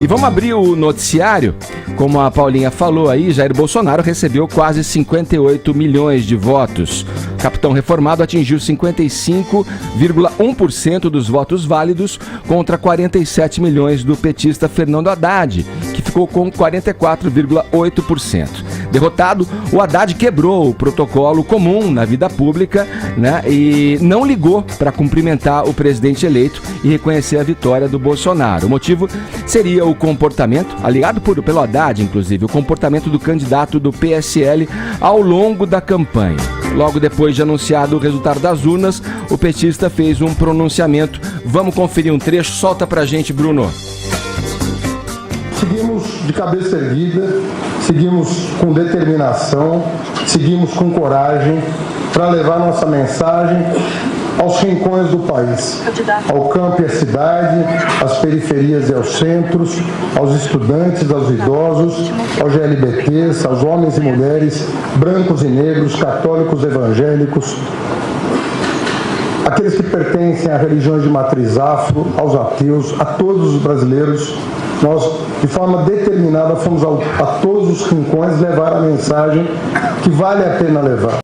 E vamos abrir o noticiário. Como a Paulinha falou aí, Jair Bolsonaro recebeu quase 58 milhões de votos. O capitão reformado atingiu 55,1% dos votos válidos contra 47 milhões do petista Fernando Haddad, que ficou com 44,8%. Derrotado, o Haddad quebrou o protocolo comum na vida pública, né, e não ligou para cumprimentar o presidente eleito e reconhecer a vitória do Bolsonaro. O motivo seria o comportamento, alegado pelo Haddad, inclusive, o comportamento do candidato do PSL ao longo da campanha. Logo depois de anunciado o resultado das urnas, o petista fez um pronunciamento. Vamos conferir um trecho, solta pra gente, Bruno. Seguimos de cabeça erguida, seguimos com determinação, seguimos com coragem para levar nossa mensagem aos rincões do país, ao campo e à cidade, às periferias e aos centros, aos estudantes, aos idosos, aos GLBTs, aos homens e mulheres, brancos e negros, católicos, evangélicos, aqueles que pertencem a religiões de matriz afro, aos ateus, a todos os brasileiros. Nós, de forma determinada, fomos a todos os rincões levar a mensagem que vale a pena levar.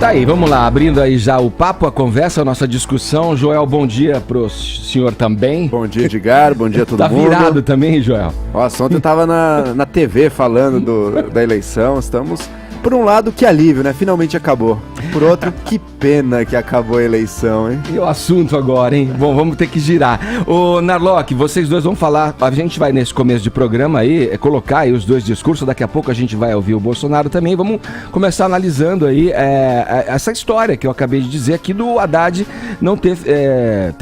Tá aí, vamos lá, abrindo aí já o papo, a conversa, a nossa discussão. Joel, bom dia pro senhor também. Bom dia, Edgar, bom dia a todo mundo. Tá virado também, Joel? Nossa, ontem eu tava na TV falando da eleição, estamos... Por um lado, que alívio, né? Finalmente acabou. Por outro, que pena que acabou a eleição, hein? E o assunto agora, hein? Bom, vamos ter que girar. Ô, Narlock, vocês dois vão falar, a gente vai nesse começo de programa aí, colocar aí os dois discursos, daqui a pouco a gente vai ouvir o Bolsonaro também, vamos começar analisando aí essa história que eu acabei de dizer aqui do Haddad não ter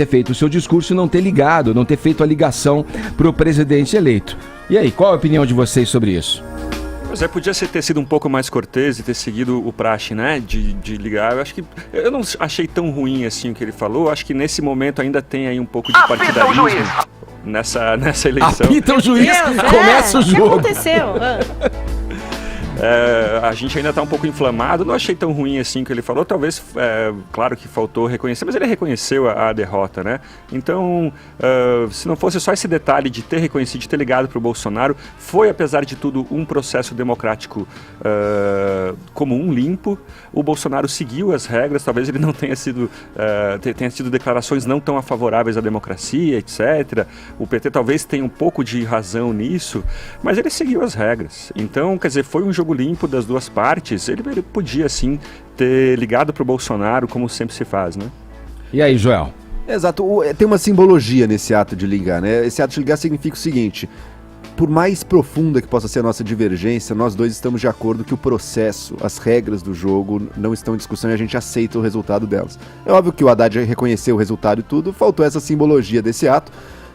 feito o seu discurso e não ter ligado, não ter feito a ligação pro presidente eleito. E aí, qual a opinião de vocês sobre isso? Pois é, podia ter sido um pouco mais cortês e ter seguido o praxe, né, de ligar. Eu acho que, eu não achei tão ruim assim o que ele falou. Acho que nesse momento ainda tem aí um pouco de partidarismo nessa eleição. Apita o juiz, começa o jogo. O que aconteceu? A gente ainda está um pouco inflamado, não achei tão ruim assim o que ele falou, talvez, claro que faltou reconhecer, mas ele reconheceu a derrota, né? Então, se não fosse só esse detalhe de ter reconhecido, de ter ligado para o Bolsonaro, foi, apesar de tudo, um processo democrático comum, limpo. O Bolsonaro seguiu as regras, talvez ele não tenha sido declarações não tão favoráveis à democracia, etc. O PT talvez tenha um pouco de razão nisso, mas ele seguiu as regras. Então, quer dizer, foi um jogo limpo das duas partes. Ele podia, sim, ter ligado para o Bolsonaro, como sempre se faz, né? E aí, Joel? Exato. Tem uma simbologia nesse ato de ligar, né? Esse ato de ligar significa o seguinte: por mais profunda que possa ser a nossa divergência, nós dois estamos de acordo que o processo, as regras do jogo não estão em discussão e a gente aceita o resultado delas. É óbvio que o Haddad reconheceu o resultado e tudo, faltou essa simbologia desse ato,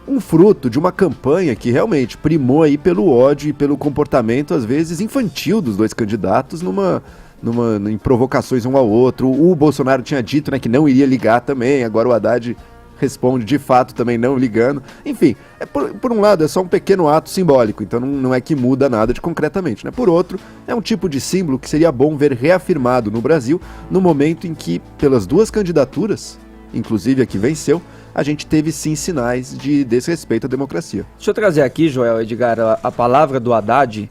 um fruto de uma campanha que realmente primou aí pelo ódio e pelo comportamento, às vezes, infantil dos dois candidatos em provocações um ao outro. O Bolsonaro tinha dito, né, que não iria ligar também, agora o Haddad responde de fato também não ligando. Enfim, por um lado é só um pequeno ato simbólico, então não é que muda nada de concretamente, né? Por outro, é um tipo de símbolo que seria bom ver reafirmado no Brasil no momento em que, pelas duas candidaturas, inclusive a que venceu, a gente teve sim sinais de desrespeito à democracia. Deixa eu trazer aqui, Joel, Edgar, a palavra do Haddad,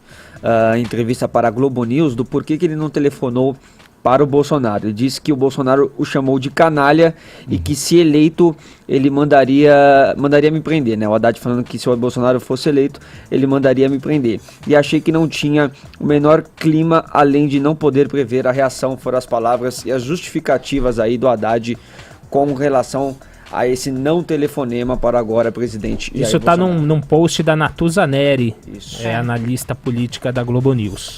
em entrevista para a Globo News, do porquê que ele não telefonou para o Bolsonaro. Ele disse que o Bolsonaro o chamou de canalha e que, se eleito, ele mandaria me prender, né? O Haddad falando que, se o Bolsonaro fosse eleito, ele mandaria me prender. E achei que não tinha o menor clima, além de não poder prever a reação, foram as palavras e as justificativas aí do Haddad com relação a esse não telefonema para agora presidente. Isso está num post da Natuza Neri, analista política da Globo News.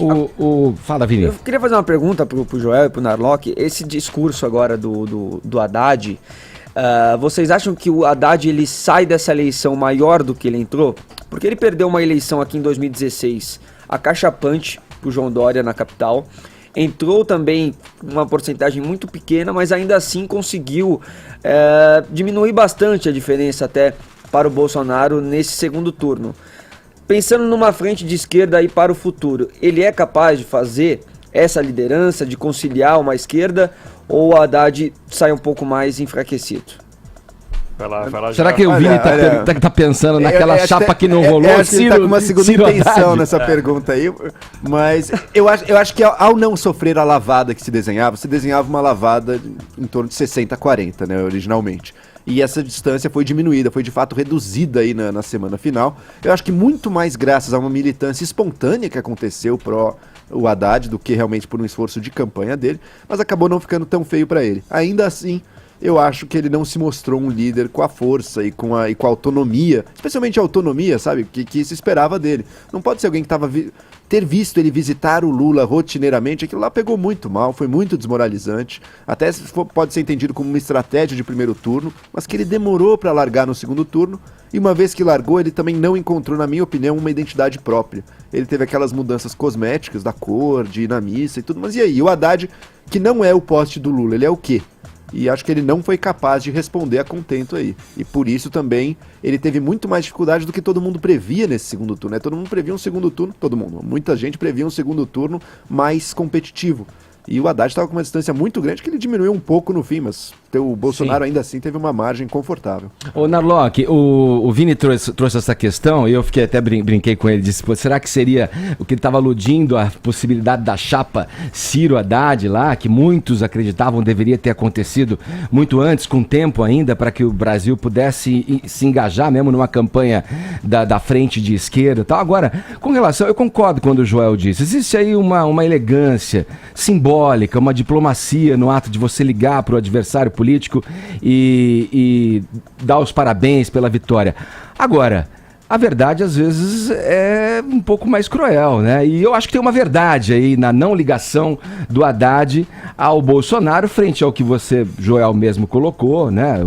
Fala, Vini. Eu queria fazer uma pergunta pro Joel e pro Narlock. Esse discurso agora do Haddad, vocês acham que o Haddad ele sai dessa eleição maior do que ele entrou? Porque ele perdeu uma eleição aqui em 2016, acachapante pro João Dória na capital. Entrou também uma porcentagem muito pequena, mas ainda assim conseguiu diminuir bastante a diferença até para o Bolsonaro nesse segundo turno. Pensando numa frente de esquerda aí para o futuro, ele é capaz de fazer essa liderança, de conciliar uma esquerda, ou o Haddad sai um pouco mais enfraquecido? Vai lá Será já. que o Vini tá pensando naquela chapa que não rolou? Acho que ele tá com uma segunda intenção nessa pergunta aí, mas eu acho que ao não sofrer a lavada que se desenhava uma lavada em torno de 60-40, né, originalmente. E essa distância foi diminuída, foi de fato reduzida aí na semana final. Eu acho que muito mais graças a uma militância espontânea que aconteceu pro o Haddad do que realmente por um esforço de campanha dele, mas acabou não ficando tão feio para ele. Ainda assim, eu acho que ele não se mostrou um líder com a força e com a autonomia, especialmente a autonomia, sabe, que se esperava dele. Não pode ser alguém que ter visto ele visitar o Lula rotineiramente, aquilo lá pegou muito mal, foi muito desmoralizante, até pode ser entendido como uma estratégia de primeiro turno, mas que ele demorou para largar no segundo turno, e uma vez que largou, ele também não encontrou, na minha opinião, uma identidade própria. Ele teve aquelas mudanças cosméticas da cor, de ir na missa e tudo, mas e aí? O Haddad, que não é o poste do Lula, ele é o quê? E acho que ele não foi capaz de responder a contento aí. E por isso também ele teve muito mais dificuldade do que todo mundo previa nesse segundo turno. Todo mundo previa um segundo turno, muita gente previa um segundo turno mais competitivo. E o Haddad estava com uma distância muito grande que ele diminuiu um pouco no fim, mas o Bolsonaro ainda assim teve uma margem confortável. Ô Narlock, o Vini trouxe essa questão e eu fiquei até brinquei com ele, disse, pô, será que seria o que ele estava aludindo a possibilidade da chapa Ciro Haddad lá, que muitos acreditavam deveria ter acontecido muito antes, com tempo ainda, para que o Brasil pudesse se engajar mesmo numa campanha da frente de esquerda e tal. Agora, com relação, eu concordo quando o Joel disse, existe aí uma elegância simbólica, uma diplomacia no ato de você ligar para o adversário político e dar os parabéns pela vitória. Agora, a verdade às vezes é um pouco mais cruel, né? E eu acho que tem uma verdade aí na não ligação do Haddad ao Bolsonaro frente ao que você, Joel, mesmo colocou, né?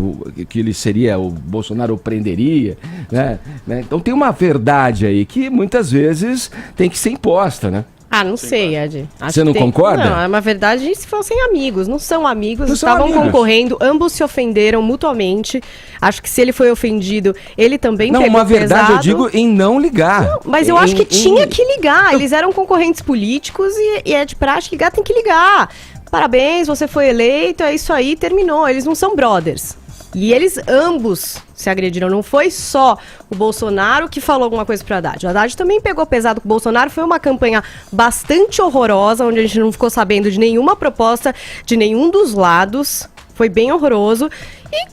Que ele seria, o Bolsonaro o prenderia, né? Então tem uma verdade aí que muitas vezes tem que ser imposta, né? Não sei, Ed. Você não concorda? Não, é uma verdade se fossem amigos. Não são amigos, não estavam são concorrendo, ambos se ofenderam mutuamente. Acho que se ele foi ofendido, ele também pegou pesado. Não, uma verdade eu digo em não ligar. Não, mas eu acho que tinha que ligar. Eles eram concorrentes políticos e é de praxe ligar, tem que ligar. Parabéns, você foi eleito, é isso aí, terminou. Eles não são brothers. E eles ambos se agrediram. Não foi só o Bolsonaro que falou alguma coisa pro Haddad. O Haddad também pegou pesado com o Bolsonaro. Foi uma campanha bastante horrorosa, onde a gente não ficou sabendo de nenhuma proposta de nenhum dos lados. Foi bem horroroso. E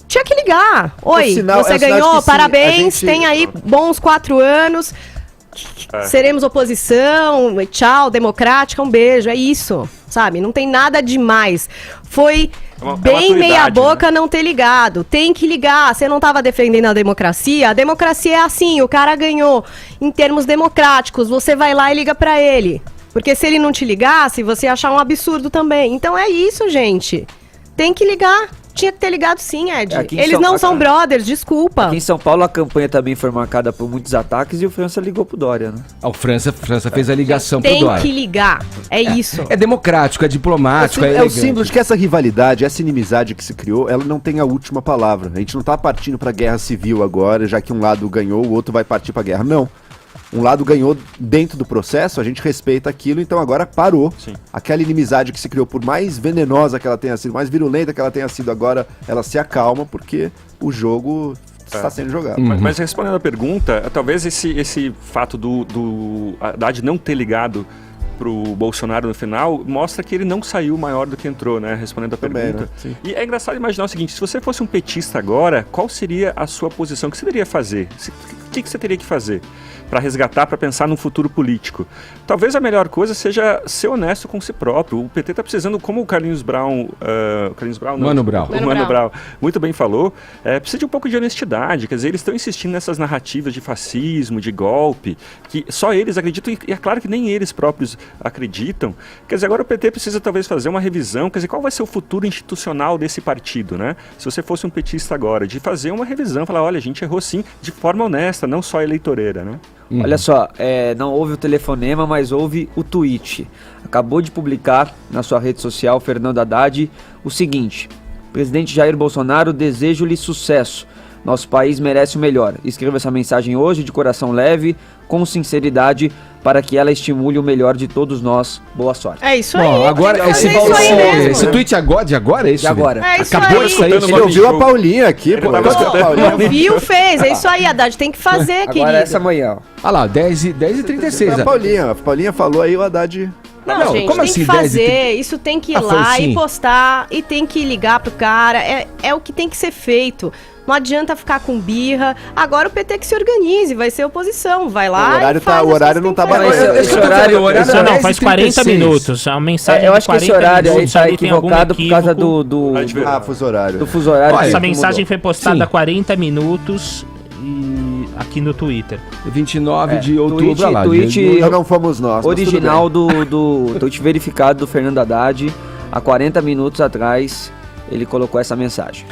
tinha que ligar. Oi, você ganhou, parabéns, tem aí bons 4 anos. Seremos oposição, tchau, democrática, um beijo, é isso, sabe? Não tem nada demais. Foi bem meia boca, né? Não ter ligado. Tem que ligar, você não estava defendendo a democracia é assim, o cara ganhou em termos democráticos, você vai lá e liga pra ele. Porque se ele não te ligasse, você ia achar um absurdo também. Então é isso, gente. Tem que ligar. Tinha que ter ligado sim, Ed. Eles não são brothers, desculpa. Aqui em São Paulo a campanha também foi marcada por muitos ataques e o França ligou pro Dória, né? O França fez a ligação pro Dória. Tem que ligar, é isso. É democrático, é diplomático, é o símbolo de que essa rivalidade, essa inimizade que se criou, ela não tem a última palavra. A gente não tá partindo pra guerra civil agora, já que um lado ganhou, o outro vai partir pra guerra. Não. Um lado ganhou dentro do processo, a gente respeita aquilo, então agora parou. Sim. Aquela inimizade que se criou, por mais venenosa que ela tenha sido, mais virulenta que ela tenha sido, agora ela se acalma, porque o jogo está sendo jogado. Mas respondendo a pergunta, talvez esse fato do Haddad não ter ligado pro Bolsonaro no final, mostra que ele não saiu maior do que entrou, né? Respondendo a pergunta. Né? E é engraçado imaginar o seguinte, se você fosse um petista agora, qual seria a sua posição? O que você deveria fazer? O que você teria que fazer para resgatar, para pensar num futuro político? Talvez a melhor coisa seja ser honesto com si próprio. O PT está precisando, como o Carlinhos Brown... Mano Brown, muito bem falou, precisa de um pouco de honestidade. Quer dizer, eles estão insistindo nessas narrativas de fascismo, de golpe, que só eles acreditam, e é claro que nem eles próprios acreditam. Quer dizer, agora o PT precisa talvez fazer uma revisão, quer dizer, qual vai ser o futuro institucional desse partido, né? Se você fosse um petista agora, de fazer uma revisão, falar, olha, a gente errou sim, de forma honesta, não só eleitoreira, né? Olha só, não houve o telefonema, mas houve o tweet. Acabou de publicar na sua rede social, Fernando Haddad, o seguinte: presidente Jair Bolsonaro, desejo-lhe sucesso. Nosso país merece o melhor. Escreva essa mensagem hoje de coração leve, com sinceridade, para que ela estimule o melhor de todos nós. Boa sorte. É isso Bom, aí. agora tem que esse, fazer isso aí mesmo. esse tweet agora, de agora é isso? De agora. É isso Acabou aí. de sair. Escutando Ele ouviu a Show. Paulinha aqui, pô. tava escutando. Paulinha. Não viu, fez. É isso aí, Haddad. Tem que fazer, Agora querido. essa manhã, ó. Olha lá, 10h36. A Paulinha falou aí, o Haddad... Não, gente, como tem assim, que 10 fazer, isso tem que ir foi lá assim? e postar, e tem que ligar pro cara, é o que tem que ser feito. Não adianta ficar com birra. Agora o PT que se organize, vai ser oposição, vai lá O horário e faz tá- o as horário coisas não que tá tem que bacana. fazer. Esse horário- Não, faz 40 10h36. minutos. A mensagem Eu de acho que esse 40 horário aí minutos tá ali tem algum equivocado por causa equívoco. do fuso horário. fuso horário. Olha, que Essa mudou. mensagem foi postada Sim. há 40 minutos aqui no Twitter. 29 de É, outubro, tweet- olha lá. tweet- Não fomos nós, mas Original do tweet verificado do Fernando Haddad, há 40 minutos atrás, ele colocou essa mensagem.